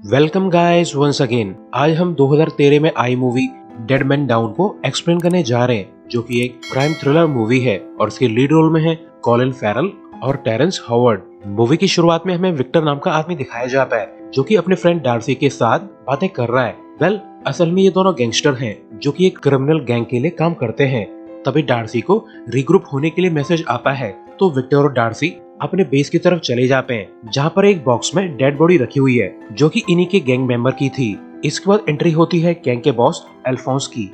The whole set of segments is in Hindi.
Welcome guys once again. आज हम 2013 में आई मूवी डेड मैन डाउन को एक्सप्लेन करने जा रहे हैं, जो कि एक क्राइम थ्रिलर मूवी है और इसके लीड रोल में है कॉलिन फैरल और टेरेंस हॉवर्ड। मूवी की शुरुआत में हमें विक्टर नाम का आदमी दिखाया जाता है, जो कि अपने फ्रेंड डार्सी के साथ बातें कर रहा है। असल में ये दोनों गैंगस्टर हैं जो कि एक क्रिमिनल गैंग के लिए काम करते हैं। तभी डार्सी को रिग्रुप होने के लिए मैसेज आता है, तो विक्टर और डार्सी अपने बेस की तरफ चले जाते हैं, जहाँ पर एक बॉक्स में डेड बॉडी रखी हुई है, जो कि इन्हीं के गैंग मेंबर की थी। इसके बाद एंट्री होती है गैंग के बॉस अल्फोंस की,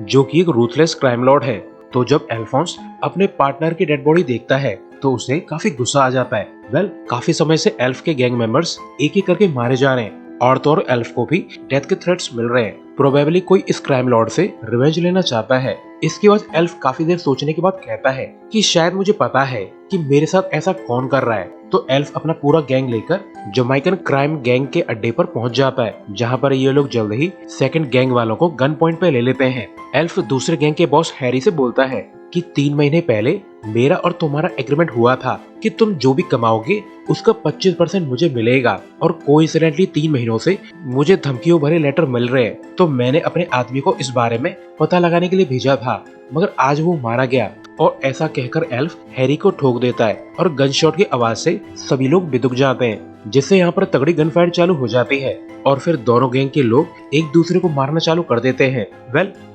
जो कि एक रूथलेस क्राइम लॉर्ड है। तो जब अल्फोंस अपने पार्टनर की डेड बॉडी देखता है तो उसे काफी गुस्सा आ जाता है। काफी समय से एल्फ के गैंग मेंबर्स एक एक करके मारे जा रहे हैं और तो और एल्फ को भी डेथ के थ्रेट्स मिल रहे हैं। प्रोबेबली कोई इस क्राइम लॉर्ड से रिवेंज लेना चाहता है। इसके बाद एल्फ काफी देर सोचने के बाद कहता है कि शायद मुझे पता है कि मेरे साथ ऐसा कौन कर रहा है। तो एल्फ अपना पूरा गैंग लेकर जमैकन क्राइम गैंग के अड्डे पर पहुंच जाता है, जहां पर ये लोग जल्द ही सेकंड गैंग वालों को गन पॉइंट पे ले लेते हैं। एल्फ दूसरे गैंग के बॉस हैरी से बोलता है कि 3 महीने पहले मेरा और तुम्हारा एग्रीमेंट हुआ था कि तुम जो भी कमाओगे उसका 25% मुझे मिलेगा, और कोइंसिडेंटली 3 महीनों से मुझे धमकियों भरे लेटर मिल रहे हैं। तो मैंने अपने आदमी को इस बारे में पता लगाने के लिए भेजा था, मगर आज वो मारा गया। और ऐसा कहकर एल्फ हैरी को ठोक देता है और गन शॉट की आवाज से सभी लोग बिदुक जाते हैं, जिससे यहाँ पर तगड़ी गन फाइट चालू हो जाती है और फिर दोनों गैंग के लोग एक दूसरे को मारना चालू कर देते हैं।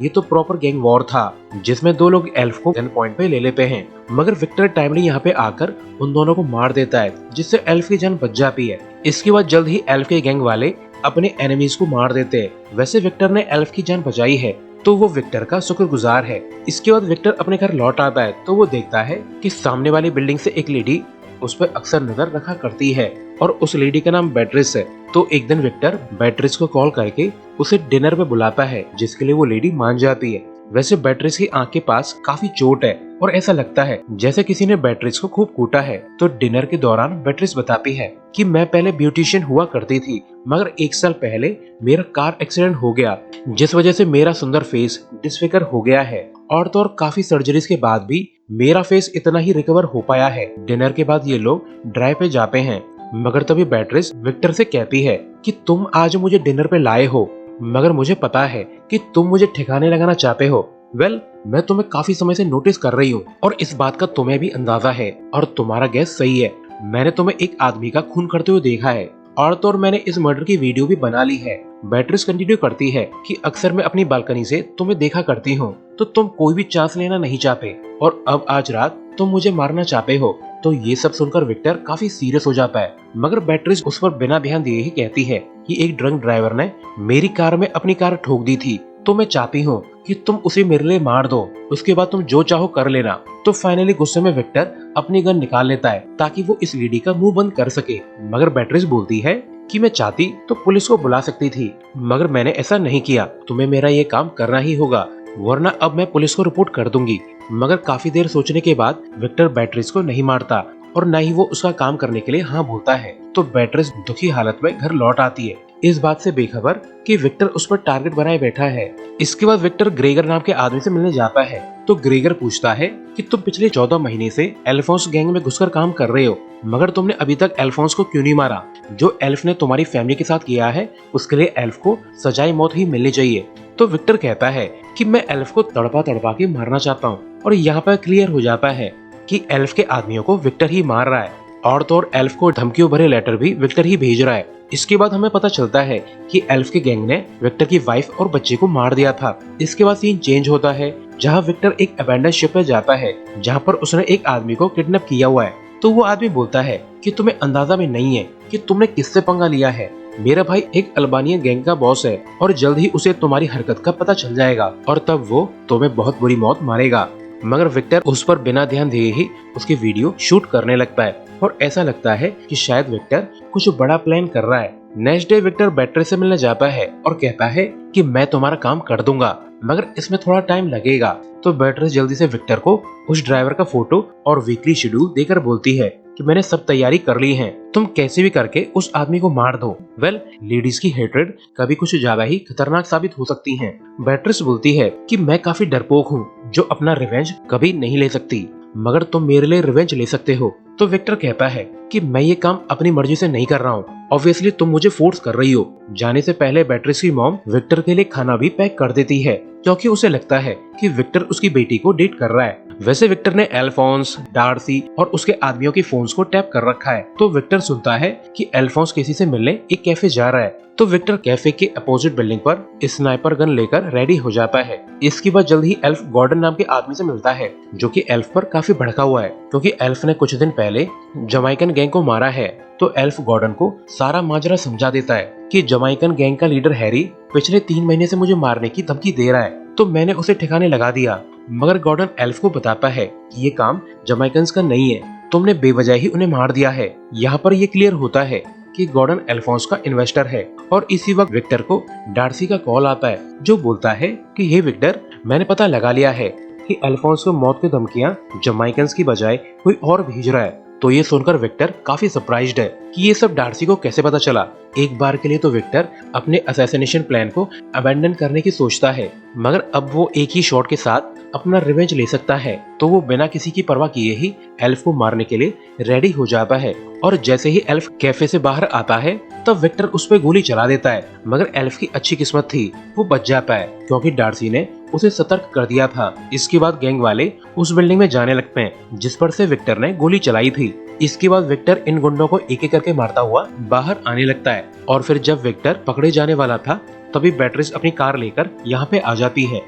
ये तो प्रॉपर गैंग वॉर था, जिसमें 2 लोग एल्फ को गन पॉइंट पे ले लेते हैं, मगर विक्टर टाइमली यहाँ पे आकर उन दोनों को मार देता है, जिससे एल्फ की जान बच जाती है। इसके बाद जल्द ही एल्फ के गैंग वाले अपने एनिमीज को मार देते हैं। वैसे विक्टर ने एल्फ की जान बचाई है तो वो विक्टर का शुक्रगुजार है। इसके बाद विक्टर अपने घर लौट आता है तो वो देखता है कि सामने वाली बिल्डिंग से एक लेडी उस पर अक्सर नजर रखा करती है और उस लेडी का नाम बेट्रिस है। तो एक दिन विक्टर बेट्रिस को कॉल करके उसे डिनर पे बुलाता है, जिसके लिए वो लेडी मान जाती है। वैसे बेट्रिस की आंख के पास काफी चोट है और ऐसा लगता है जैसे किसी ने बेट्रिस को खूब कूटा है। तो डिनर के दौरान बेट्रिस बताती है कि मैं पहले ब्यूटिशियन हुआ करती थी, मगर 1 साल पहले मेरा कार एक्सीडेंट हो गया, जिस वजह से मेरा सुंदर फेस डिसफिगर हो गया है, और तो और काफी सर्जरीज के बाद भी मेरा फेस इतना ही रिकवर हो पाया है। डिनर के बाद ये लोग ड्राइव पे जाते हैं, मगर तभी बेट्रिस विक्टर से कहती है कि तुम आज मुझे डिनर पे लाए हो, मगर मुझे पता है कि तुम मुझे ठिकाने लगाना चाहते हो। मैं तुम्हें काफी समय से नोटिस कर रही हूँ और इस बात का तुम्हें भी अंदाजा है, और तुम्हारा गैस सही है। मैंने तुम्हें एक आदमी का खून करते हुए देखा है, और तो और मैंने इस मर्डर की वीडियो भी बना ली है। बेट्रिस कंटिन्यू करती है कि अक्सर मैं अपनी बालकनी से तुम्हें देखा करती हूँ, तो तुम कोई भी चांस लेना नहीं चाहते, और अब आज रात तुम मुझे मारना चाहते हो। तो ये सब सुनकर विक्टर काफी सीरियस हो जाता है, मगर बेट्रिस उस पर बिना ध्यान दिए ही कहती है कि एक ड्रंक ड्राइवर ने मेरी कार में अपनी कार ठोक दी थी, तो मैं चाहती हूँ कि तुम उसे मेरे लिए मार दो, उसके बाद तुम जो चाहो कर लेना। तो फाइनली गुस्से में विक्टर अपनी गन निकाल लेता है ताकि वो इस लेडी का मुंह बंद कर सके, मगर बेट्रिस बोलती है कि मैं चाहती तो पुलिस को बुला सकती थी, मगर मैंने ऐसा नहीं किया। तुम्हें मेरा ये काम करना ही होगा, वरना अब मैं पुलिस को रिपोर्ट कर दूंगी। मगर काफी देर सोचने के बाद विक्टर बेट्रिस को नहीं मारता और न ही वो उसका काम करने के लिए हाँ बोलता है। तो बेट्रिस दुखी हालत में घर लौट आती है, इस बात से बेखबर कि विक्टर उस पर टारगेट बनाए बैठा है। इसके बाद विक्टर ग्रेगर नाम के आदमी से मिलने जाता है, तो ग्रेगर पूछता है कि तुम पिछले 14 महीने से अल्फोंस गैंग में घुसकर काम कर रहे हो, मगर तुमने अभी तक अल्फोंस को क्यों नहीं मारा? जो एल्फ ने तुम्हारी फैमिली के साथ किया है उसके लिए एल्फ को सजाए मौत ही मिलनी चाहिए। तो विक्टर कहता है कि मैं एल्फ को तड़पा तड़पा के मारना चाहता हूँ, और यहाँ पर क्लियर हो जाता है कि एल्फ के आदमियों को विक्टर ही मार रहा है, और तो और एल्फ को धमकियों भरे लेटर भी विक्टर ही भेज रहा है। इसके बाद हमें पता चलता है कि एल्फ के गैंग ने विक्टर की वाइफ और बच्चे को मार दिया था। इसके बाद सीन चेंज होता है, जहाँ विक्टर एक अबैंडन शिप पे जाता है, जहाँ पर उसने एक आदमी को किडनैप किया हुआ है। तो वो आदमी बोलता है कि तुम्हें अंदाजा भी नहीं है कि तुमने किससे पंगा लिया है। मेरा भाई एक अल्बानियन गैंग का बॉस है, और जल्द ही उसे तुम्हारी हरकत का पता चल जाएगा, और तब वो तुम्हें बहुत बुरी मौत मारेगा। मगर विक्टर उस पर बिना ध्यान दिए ही उसकी वीडियो शूट करने लगता है, और ऐसा लगता है कि शायद विक्टर कुछ बड़ा प्लान कर रहा है। नेक्स्ट डे विक्टर बेट्रिस से मिलने जाता है और कहता है कि मैं तुम्हारा काम कर दूंगा, मगर इसमें थोड़ा टाइम लगेगा। तो बेट्रिस जल्दी से विक्टर को उस ड्राइवर का फोटो और वीकली शेड्यूल देकर बोलती है कि मैंने सब तैयारी कर ली है, तुम कैसे भी करके उस आदमी को मार दो। लेडीज की हेट्रेड कभी कुछ ज्यादा ही खतरनाक साबित हो सकती हैं। बेट्रिस बोलती है कि मैं काफी डरपोक हूँ जो अपना रिवेंज कभी नहीं ले सकती, मगर तुम मेरे लिए रिवेंज ले सकते हो। तो विक्टर कहता है कि मैं ये काम अपनी मर्जी से नहीं कर रहा हूँ, ऑब्वियसली तुम मुझे फोर्स कर रही हो। जाने से पहले बेट्रिस की मॉम विक्टर के लिए खाना भी पैक कर देती है, क्योंकि उसे लगता है कि विक्टर उसकी बेटी को डेट कर रहा है। वैसे विक्टर ने एल्फोंस, डार्सी और उसके आदमियों के फोन्स को टैप कर रखा है। तो विक्टर सुनता है कि एल्फोंस किसी से मिलने एक कैफे जा रहा है। तो विक्टर कैफे के अपोजिट बिल्डिंग पर स्नाइपर गन लेकर रेडी हो जाता है। इसके बाद जल्द ही एल्फ गॉर्डन नाम के आदमी से मिलता है, जो कि एल्फ पर काफी भड़का हुआ है, क्योंकि एल्फ ने कुछ दिन पहले जमाइकन गैंग को मारा है। तो एल्फ गॉर्डन को सारा माजरा समझा देता है कि जमाइकन गैंग का लीडर हैरी पिछले 3 महीने से मुझे मारने की धमकी दे रहा है, तो मैंने उसे ठिकाने लगा दिया। मगर गॉर्डन एल्फ को बताता है कि ये काम जमाइकन्स का नहीं है, तुमने बेवजह ही उन्हें मार दिया है। यहाँ पर ये क्लियर होता है कि गॉर्डन एल्फोंस का इन्वेस्टर है। और इसी वक्त विक्टर को डार्सी का कॉल आता है, जो बोलता है कि हे विक्टर, मैंने पता लगा लिया है कि एल्फोंस को मौत की धमकियां जमाइकन्स की बजाय कोई और भेज रहा है। तो ये सुनकर विक्टर काफी सरप्राइज्ड है कि ये सब डार्सी को कैसे पता चला। एक बार के लिए तो विक्टर अपने असैसिनेशन प्लान को अबैंडन करने की सोचता है, मगर अब वो एक ही शॉट के साथ अपना रिवेंज ले सकता है। तो वो बिना किसी की परवाह किए ही एल्फ को मारने के लिए रेडी हो जाता है। और जैसे ही एल्फ कैफे से बाहर आता है, तब विक्टर उस पर गोली चला देता है। मगर एल्फ की अच्छी किस्मत थी, वो बच जाता है, क्योंकि डार्सी ने उसे सतर्क कर दिया था। इसके बाद गैंग वाले उस बिल्डिंग में जाने लगते हैं जिस पर से विक्टर ने गोली चलाई थी। इसके बाद विक्टर इन गुंडों को एक एक करके मारता हुआ बाहर आने लगता है। और फिर जब विक्टर पकड़े जाने वाला था, तभी बेट्रिस अपनी कार लेकर यहाँ पे आ जाती है।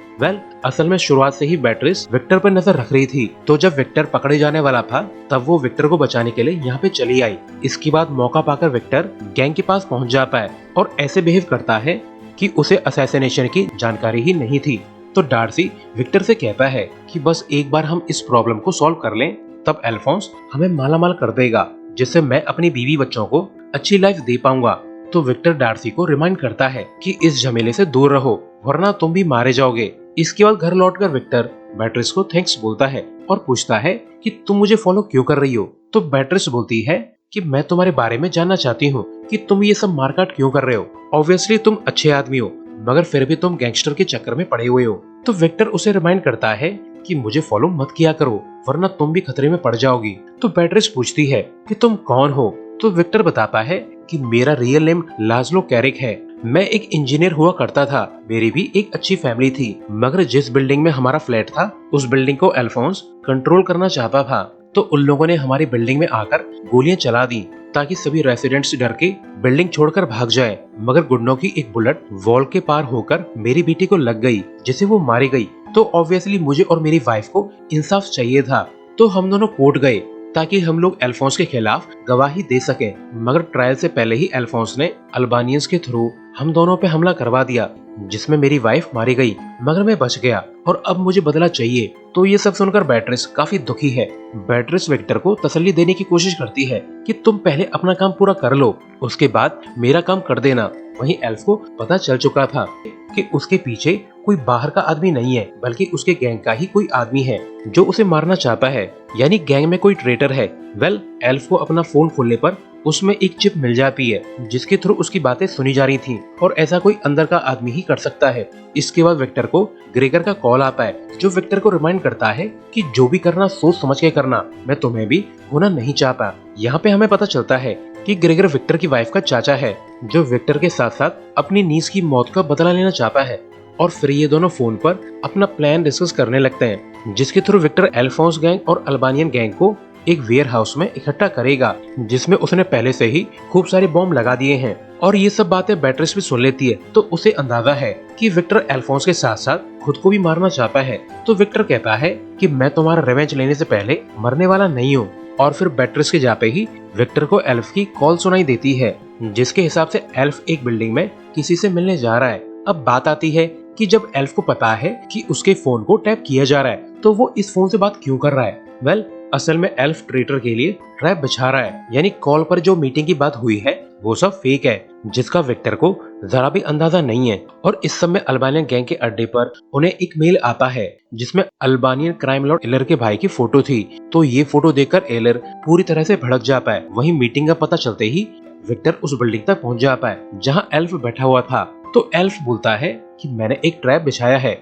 असल में शुरुआत से ही बेट्रिस विक्टर पर नजर रख रही थी। तो जब विक्टर पकड़े जाने वाला था, तब वो विक्टर को बचाने के लिए यहाँ पे चली आई। इसके बाद मौका पाकर विक्टर गैंग के पास पहुँच जाता है और ऐसे बिहेव करता है कि उसे असैसिनेशन की जानकारी ही नहीं थी। तो डार्सी विक्टर से कहता है कि बस एक बार हम इस प्रॉब्लम को सॉल्व कर लें, तब एल्फोंस हमें मालामाल कर देगा, जिससे मैं अपनी बीवी बच्चों को अच्छी लाइफ दे पाऊंगा। तो विक्टर डार्सी को रिमाइंड करता है कि इस झमेले से दूर रहो, वरना तुम भी मारे जाओगे। इसके बाद घर लौटकर विक्टर बेट्रिस को थैंक्स बोलता है और पूछता है कि तुम मुझे फॉलो क्यों कर रही हो। तो बेट्रिस बोलती है कि मैं तुम्हारे बारे में जानना चाहती हूँ कि तुम ये सब मारकाट क्यों कर रहे हो। ऑब्वियसली तुम अच्छे आदमी हो, मगर फिर भी तुम गैंगस्टर के चक्कर में पड़े हुए हो। तो विक्टर उसे रिमाइंड करता है कि मुझे फॉलो मत किया करो, वरना तुम भी खतरे में पड़ जाओगी। तो बेट्रिस पूछती है कि तुम कौन हो। तो विक्टर बताता है कि मेरा रियल नेम लाज़लो कैरिक है, मैं एक इंजीनियर हुआ करता था, मेरी भी एक अच्छी फैमिली थी। मगर जिस बिल्डिंग में हमारा फ्लैट था, उस बिल्डिंग को एल्फोंस कंट्रोल करना चाहता था। तो उन लोगों ने हमारी बिल्डिंग में आकर गोलियां चला दी, ताकि सभी रेसिडेंट्स डर के बिल्डिंग छोड़कर भाग जाए। मगर गुंडों की एक बुलेट वॉल के पार होकर मेरी बेटी को लग गई, जिसे वो मारी गई। तो ऑब्वियसली मुझे और मेरी वाइफ को इंसाफ चाहिए था। तो हम दोनों कोर्ट गए, ताकि हम लोग एल्फोंस के खिलाफ गवाही दे सकें। मगर ट्रायल से पहले ही एल्फोंस ने अल्बानियंस के थ्रू हम दोनों पे हमला करवा दिया, जिसमें मेरी वाइफ मारी गई, मगर मैं बच गया और अब मुझे बदला चाहिए। तो ये सब सुनकर बेट्रिस काफी दुखी है। बेट्रिस विक्टर को तसल्ली देने की कोशिश करती है कि तुम पहले अपना काम पूरा कर लो, उसके बाद मेरा काम कर देना। वहीं एल्फ को पता चल चुका था कि उसके पीछे कोई बाहर का आदमी नहीं है, बल्कि उसके गैंग का ही कोई आदमी है जो उसे मारना चाहता है, यानी गैंग में कोई ट्रेटर है। एल्फ को अपना फोन खोलने पर उसमें एक चिप मिल जाती है, जिसके थ्रू उसकी बातें सुनी जा रही थी, और ऐसा कोई अंदर का आदमी ही कर सकता है। इसके बाद विक्टर को ग्रेगर का कॉल आता है, जो विक्टर को रिमाइंड करता है कि जो भी करना सोच समझ के करना, मैं तुम्हें भी होना नहीं चाहता। यहाँ पे हमें पता चलता है कि ग्रेगर विक्टर की वाइफ का चाचा है, जो विक्टर के साथ साथ अपनी नीस की मौत का बदला लेना चाहता है। और फिर ये दोनों फोन पर अपना प्लान डिस्कस करने लगते हैं, जिसके थ्रू विक्टर एल्फोंस गैंग और अल्बानियन गैंग को एक वेयर हाउस में इकट्ठा करेगा, जिसमें उसने पहले से ही खूब सारे बॉम्ब लगा दिए हैं। और ये सब बातें बेट्रिस भी सुन लेती है, तो उसे अंदाजा है कि विक्टर एल्फोंस के साथ साथ खुद को भी मारना चाहता है। तो विक्टर कहता है कि मैं तुम्हारा रिवेंज लेने से पहले मरने वाला नहीं हूँ। और फिर बेट्रिस के जाते ही विक्टर को एल्फ की कॉल सुनाई देती है, जिसके हिसाब से एल्फ एक बिल्डिंग में किसी से मिलने जा रहा है। अब बात आती है कि जब एल्फ को पता है कि उसके फोन को टैप किया जा रहा है, तो वो इस फोन से बात क्यों कर रहा है। असल में एल्फ ट्रेटर के लिए ट्रैप बिछा रहा है, यानी कॉल पर जो मीटिंग की बात हुई है वो सब फेक है, जिसका विक्टर को जरा भी अंदाजा नहीं है। और इस समय अल्बानियन गैंग के अड्डे पर उन्हें एक मेल आता है, जिसमें अल्बानियन क्राइम लॉर्ड एलर के भाई की फोटो थी। तो ये फोटो देखकर एलर पूरी तरह से भड़क जाता है। वहीं मीटिंग का पता चलते ही विक्टर उस बिल्डिंग तक पहुंच जाता है, जहां एल्फ बैठा हुआ था। तो एल्फ बोलता है कि मैंने एक ट्रैप बिछाया है,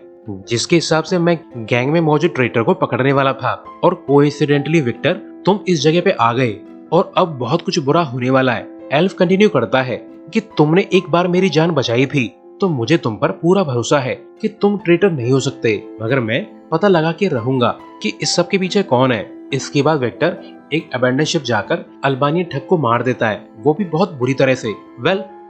जिसके हिसाब से मैं गैंग में मौजूद ट्रेटर को पकड़ने वाला था, और कोइंसिडेंटली विक्टर तुम इस जगह पे आ गए और अब बहुत कुछ बुरा होने वाला है। एल्फ कंटिन्यू करता है कि तुमने एक बार मेरी जान बचाई थी, तो मुझे तुम पर पूरा भरोसा है कि तुम ट्रेटर नहीं हो सकते, मगर मैं पता लगा के रहूंगा कि इस सब के पीछे कौन है। इसके बाद विक्टर एक अबैंडन शिप जाकर अल्बानियन ठग को मार देता है, वो भी बहुत बुरी तरह से।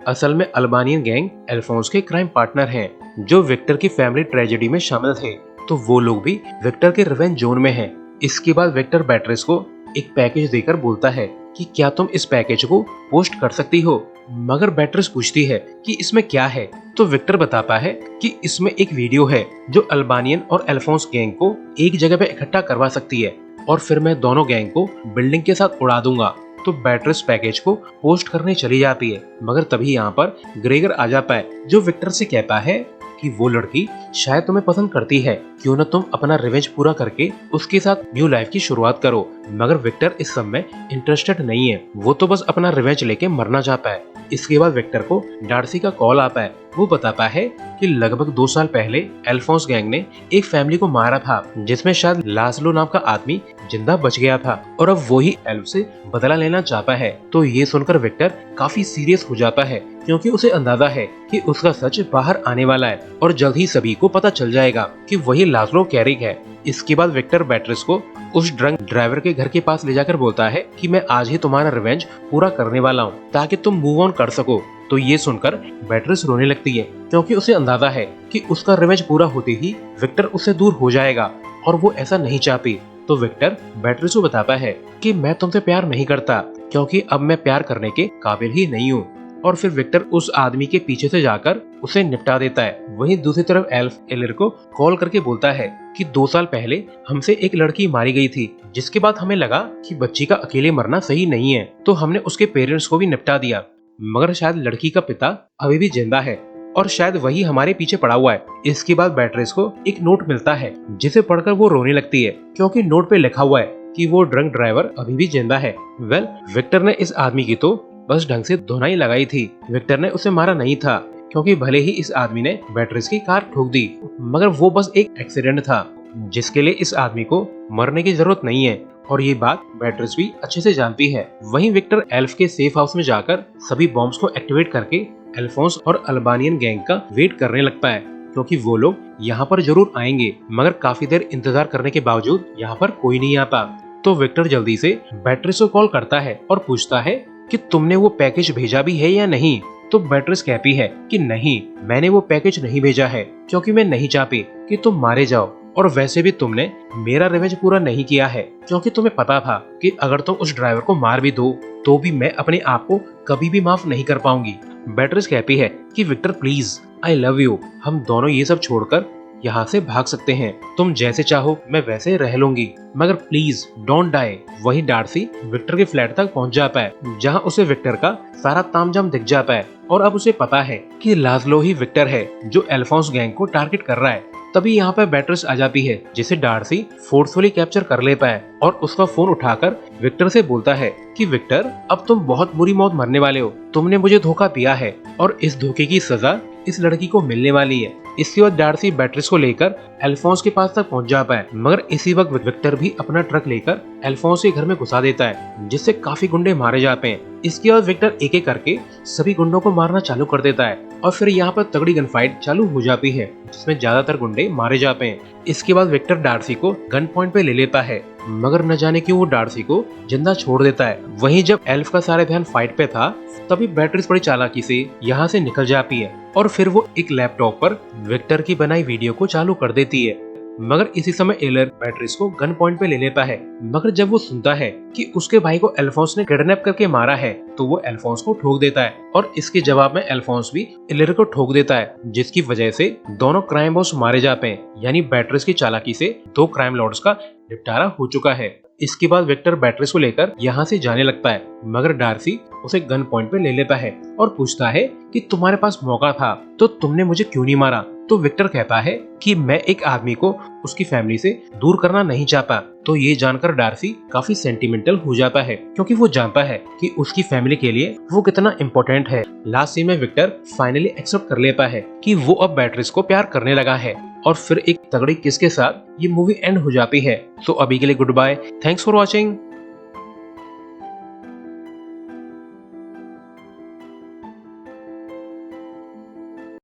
असल में अल्बानियन गैंग एल्फोंस के क्राइम पार्टनर हैं, जो विक्टर की फैमिली ट्रेजेडी में शामिल थे, तो वो लोग भी विक्टर के रिवेंज जोन में हैं। इसके बाद विक्टर बैट्रिस को एक पैकेज देकर बोलता है कि क्या तुम इस पैकेज को पोस्ट कर सकती हो, मगर बैट्रिस पूछती है कि इसमें क्या है, तो विक्टर बताता है कि इसमें एक वीडियो है जो अल्बानियन और एल्फोंस गैंग को एक जगह पे इकट्ठा करवा सकती है, और फिर मैं दोनों गैंग को बिल्डिंग के साथ उड़ा दूंगा। तो बैट्रिस पैकेज को पोस्ट करने चली जाती है, मगर तभी यहाँ पर ग्रेगर आ जाता है, जो विक्टर से कहता है कि वो लड़की शायद तुम्हें पसंद करती है, क्यों न तुम अपना रिवेंज पूरा करके उसके साथ न्यू लाइफ की शुरुआत करो। मगर विक्टर इस सब में इंटरेस्टेड नहीं है, वो तो बस अपना रिवेंज लेके मरना चाहता है। इसके बाद विक्टर को डार्सी का कॉल आता है, वो बताता है कि लगभग 2 साल पहले एल्फोंस गैंग ने एक फैमिली को मारा था, जिसमें शायद लास्लो नाम का आदमी जिंदा बच गया था, और अब वो ही एल्फ से बदला लेना चाहता है। तो ये सुनकर विक्टर काफी सीरियस हो जाता है, क्योंकि उसे अंदाजा है कि उसका सच बाहर आने वाला है और जल्द ही सभी को पता चल जाएगा कि वही लास्लो कैरिक है। इसके बाद विक्टर बैट्रिस को उस ड्रंक ड्राइवर के घर के पास ले जाकर बोलता है कि मैं आज ही तुम्हारा रिवेंज पूरा करने वाला हूँ, ताकि तुम मूव ऑन कर सको। तो ये सुनकर बैट्रिस रोने लगती है, क्योंकि उसे अंदाजा है कि उसका रिवेंज पूरा होते ही विक्टर उससे दूर हो जाएगा, और वो ऐसा नहीं चाहती। तो विक्टर बैट्रिस को बताता है कि मैं तुमसे प्यार नहीं करता, क्योंकि अब मैं प्यार करने के काबिल ही नहीं हूँ। और फिर विक्टर उस आदमी के पीछे से जाकर उसे निपटा देता है। वहीं दूसरी तरफ एल्फ एलिर को कॉल करके बोलता है कि 2 साल पहले हमसे एक लड़की मारी गई थी, जिसके बाद हमें लगा कि बच्ची का अकेले मरना सही नहीं है, तो हमने उसके पेरेंट्स को भी निपटा दिया, मगर शायद लड़की का पिता अभी भी जिंदा है, और शायद वही हमारे पीछे पड़ा हुआ है। इसके बाद बैट्रिस को एक नोट मिलता है, जिसे पढ़कर वो रोने लगती है, क्योंकि नोट पे लिखा हुआ है कि वो ड्रंक ड्राइवर अभी भी जिंदा है। विक्टर ने इस आदमी की तो बस ढंग से धुनाई लगाई थी, विक्टर ने उसे मारा नहीं था, क्योंकि भले ही इस आदमी ने बैट्रिस की कार ठोक दी, मगर वो बस एक एक्सीडेंट था, जिसके लिए इस आदमी को मरने की जरूरत नहीं है, और ये बात बैट्रिस भी अच्छे से जानती है। वहीं विक्टर एल्फ के सेफ हाउस में जाकर सभी बॉम्ब्स को एक्टिवेट करके एल्फोंस और अल्बानियन गैंग का वेट करने लगता है, क्योंकि वो लोग यहाँ पर जरूर आएंगे, मगर काफी देर इंतजार करने के बावजूद यहाँ पर कोई नहीं आता। तो विक्टर जल्दी से बैट्रिस को कॉल करता है और पूछता है कि तुमने वो पैकेज भेजा भी है या नहीं। तो बैट्रिस कहती है कि नहीं, मैंने वो पैकेज नहीं भेजा है, क्योंकि मैं नहीं चाहती कि तुम मारे जाओ, और वैसे भी तुमने मेरा रिवेंज पूरा नहीं किया है, क्योंकि तुम्हें पता था कि अगर तुम उस ड्राइवर को मार भी दो तो भी मैं अपने आप को कभी भी माफ नहीं कर पाऊंगी। बैट्रिस कहती है कि Victor please, I love you, हम दोनों ये सब छोड़कर यहाँ से भाग सकते हैं, तुम जैसे चाहो मैं वैसे रह लूंगी, मगर प्लीज डोंट डाई। वही डार्सी विक्टर के फ्लैट तक पहुँच जाता है, जहाँ उसे विक्टर का सारा तामझाम दिख जाता है, और अब उसे पता है कि लाज़लो ही विक्टर है जो एल्फोंस गैंग को टारगेट कर रहा है। तभी यहाँ पर बैट्रिस आ जाती है, जिसे डार्सी फोर्सफुली कैप्चर कर लेता है, और उसका फोन उठाकर विक्टर से बोलता है कि विक्टर, अब तुम बहुत बुरी मौत मरने वाले हो, तुमने मुझे धोखा दिया है, और इस धोखे की सजा इस लड़की को मिलने वाली है। इसके बाद डार्सी बैट्रिस को लेकर एल्फोंस के पास तक पहुंच जाता है, मगर इसी वक्त विक्टर भी अपना ट्रक लेकर एल्फोंस के घर में घुसा देता है, जिससे काफी गुंडे मारे जाते हैं। इसके बाद विक्टर एक एक करके सभी गुंडों को मारना चालू कर देता है, और फिर यहाँ पर तगड़ी गन फाइट चालू हो जाती है, जिसमें ज्यादातर गुंडे मारे जाते हैं। इसके बाद विक्टर डार्सी को गन पॉइंट पे ले लेता है, मगर न जाने क्यों वो डार्सी को जिंदा छोड़ देता है। वहीं जब एल्फ का सारा ध्यान फाइट पे था, तभी बैट्रिस बड़ी चालाकी से यहाँ से निकल जाती है, और फिर वो एक लैपटॉप पर विक्टर की बनाई वीडियो को चालू कर देती है। मगर इसी समय एलर बैट्रिस को गन पॉइंट पे ले लेता है, मगर जब वो सुनता है कि उसके भाई को एल्फोंस ने किडनैप करके मारा है, तो वो एल्फोंस को ठोक देता है, और इसके जवाब में एल्फोंस भी एलर को ठोक देता है, जिसकी वजह से दोनों क्राइम बॉस मारे जाते हैं। यानी बैट्रिस की चालाकी से 2 क्राइम लॉर्ड्स का निपटारा हो चुका है। इसके बाद विक्टर बैट्रिस को लेकर यहाँ से जाने लगता है, मगर डार्सी उसे गन पॉइंट पे ले लेता है और पूछता है कि तुम्हारे पास मौका था तो तुमने मुझे क्यों नहीं मारा। तो विक्टर कहता है कि मैं एक आदमी को उसकी फैमिली से दूर करना नहीं चाहता। तो ये जानकर डार्सी काफी सेंटिमेंटल हो जाता है, क्योंकि वो जानता है कि उसकी फैमिली के लिए वो कितना इम्पोर्टेंट है। लास्ट सीन में विक्टर फाइनली एक्सेप्ट कर लेता है कि वो अब बैट्रिस को प्यार करने लगा है, और फिर एक तगड़ी किस के साथ ये मूवी एंड हो जाती है। तो अभी के लिए goodbye, thanks for watching.